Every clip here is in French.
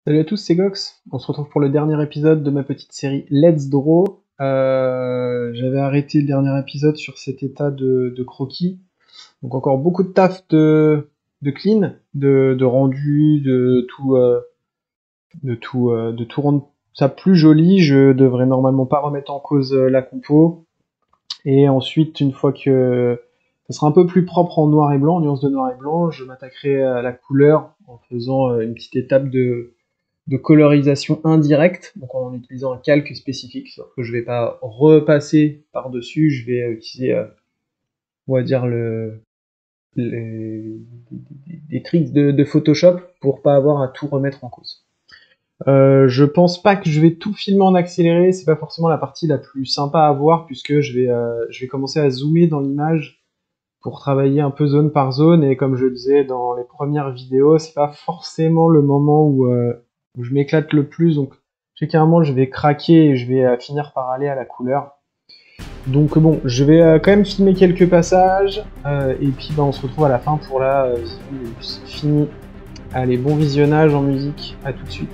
Salut à tous, c'est Gox. On se retrouve pour le dernier épisode de ma petite série Let's Draw. J'avais arrêté le dernier épisode sur cet état de croquis. Donc encore beaucoup de taf de clean, de rendu, de tout rendre ça plus joli. Je devrais normalement pas remettre en cause la compo. Et ensuite, une fois que ça sera un peu plus propre en noir et blanc, en nuance de noir et blanc, je m'attaquerai à la couleur en faisant une petite étape de colorisation indirecte, donc en utilisant un calque spécifique, sauf que je vais pas repasser par-dessus, je vais utiliser, on va dire, les, des tricks de Photoshop pour pas avoir à tout remettre en cause. Je pense pas que je vais tout filmer en accéléré, c'est pas forcément la partie la plus sympa à voir puisque je vais commencer à zoomer dans l'image pour travailler un peu zone par zone et comme je le disais dans les premières vidéos, c'est pas forcément le moment où je m'éclate le plus, donc je sais qu'à un moment je vais craquer et je vais finir par aller à la couleur. Donc bon, je vais quand même filmer quelques passages et puis on se retrouve à la fin pour la vision finie. Allez, bon visionnage en musique, à tout de suite.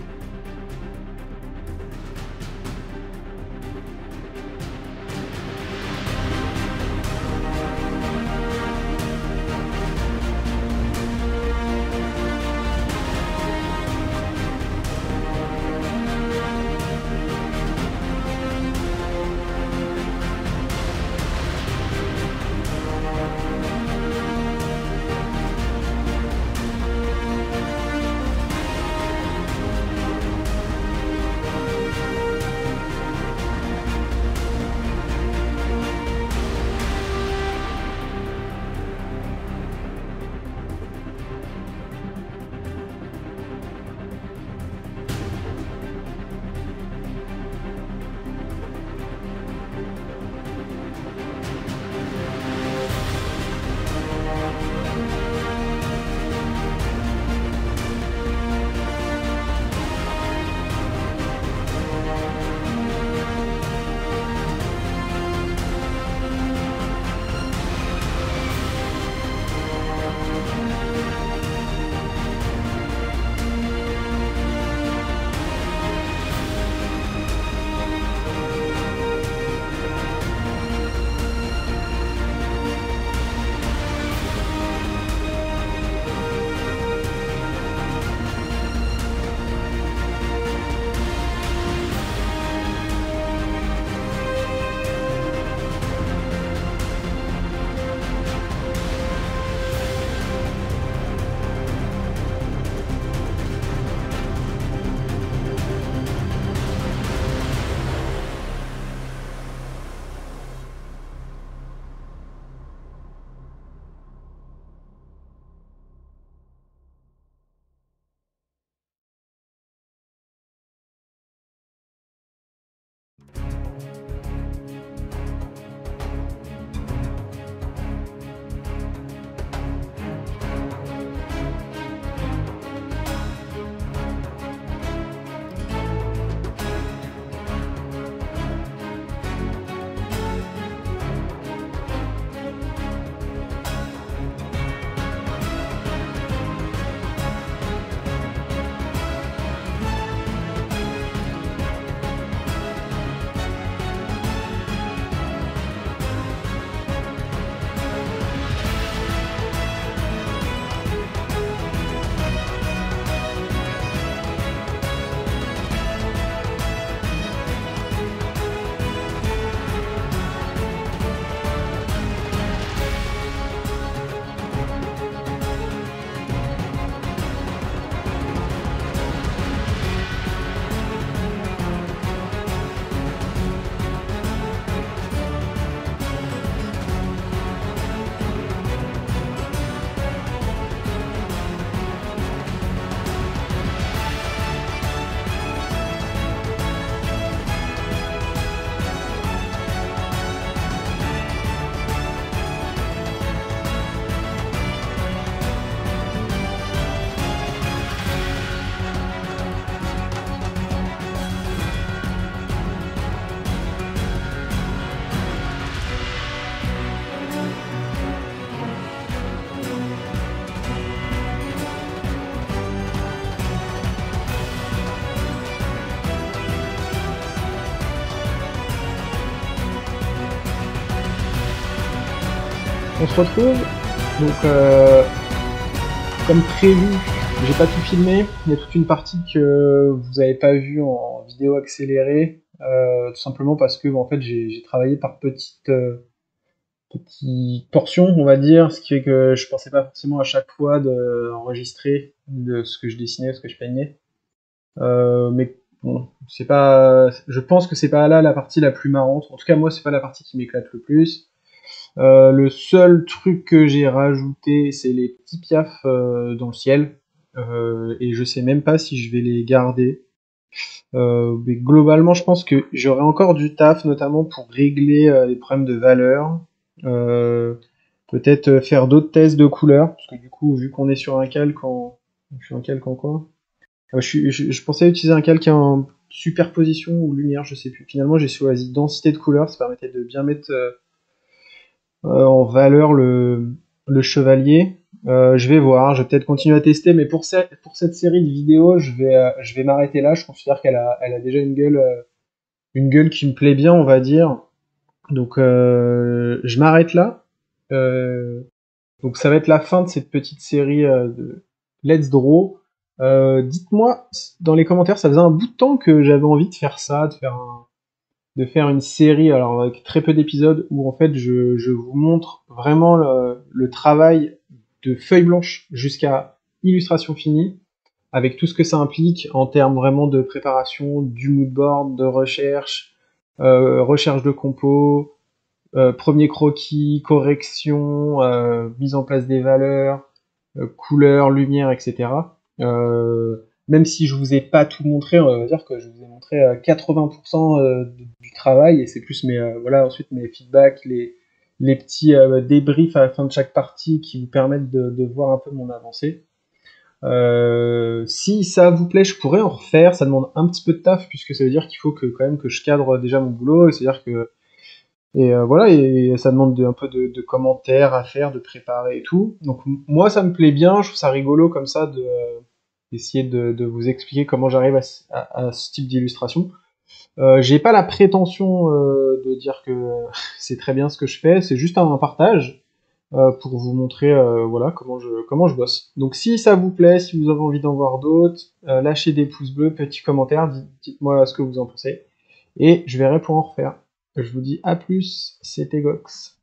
On se retrouve. Donc, comme prévu, j'ai pas tout filmé. Il y a toute une partie que vous avez pas vue en vidéo accélérée, tout simplement parce que en fait j'ai travaillé par petites portions, on va dire, ce qui fait que je pensais pas forcément à chaque fois d'enregistrer de ce que je dessinais, ce que je peignais. Mais bon, c'est pas. Je pense que c'est pas là la partie la plus marrante. En tout cas, moi, c'est pas la partie qui m'éclate le plus. Le seul truc que j'ai rajouté, c'est les petits piafs dans le ciel. Et je sais même pas si je vais les garder. Mais globalement, je pense que j'aurai encore du taf, notamment pour régler les problèmes de valeur. Euh, Peut-être faire d'autres tests de couleurs, parce que du coup, vu qu'on est sur un calque en... Je suis un calque en quoi? Je pensais utiliser un calque en superposition ou lumière, je sais plus. Finalement, j'ai choisi densité de couleurs, ça permettait de bien mettre en valeur le chevalier. Je vais voir, je vais peut-être continuer à tester, mais pour cette série de vidéos, je vais m'arrêter là. Je considère elle a déjà une gueule qui me plaît bien, on va dire. Donc, je m'arrête là. Euh, donc, ça va être la fin de cette petite série de Let's Draw. Dites-moi dans les commentaires, ça faisait un bout de temps que j'avais envie de faire ça, de faire une série, alors avec très peu d'épisodes, où en fait je vous montre vraiment le travail de feuille blanche jusqu'à illustration finie, avec tout ce que ça implique en termes vraiment de préparation, du moodboard, de recherche, recherche de compos, premier croquis, correction, mise en place des valeurs, couleurs, lumière, etc. Même si je vous ai pas tout montré, on va dire que je vous ai montré 80% du travail, et c'est plus voilà, ensuite mes feedbacks, les petits débriefs à la fin de chaque partie qui vous permettent de voir un peu mon avancée. Si ça vous plaît, je pourrais en refaire. Ça demande un petit peu de taf puisque ça veut dire qu'il faut que quand même que je cadre déjà mon boulot. Et c'est-à-dire que voilà, et ça demande un peu de commentaires à faire, de préparer et tout. Donc moi, ça me plaît bien. Je trouve ça rigolo comme ça d'essayer de vous expliquer comment j'arrive à ce type d'illustration. J'ai pas la prétention de dire que c'est très bien ce que je fais. C'est juste un partage pour vous montrer voilà comment je bosse. Donc si ça vous plaît, si vous avez envie d'en voir d'autres, lâchez des pouces bleus, petits commentaires, dites-moi ce que vous en pensez et je verrai pour en refaire. Je vous dis à plus, c'était Gox.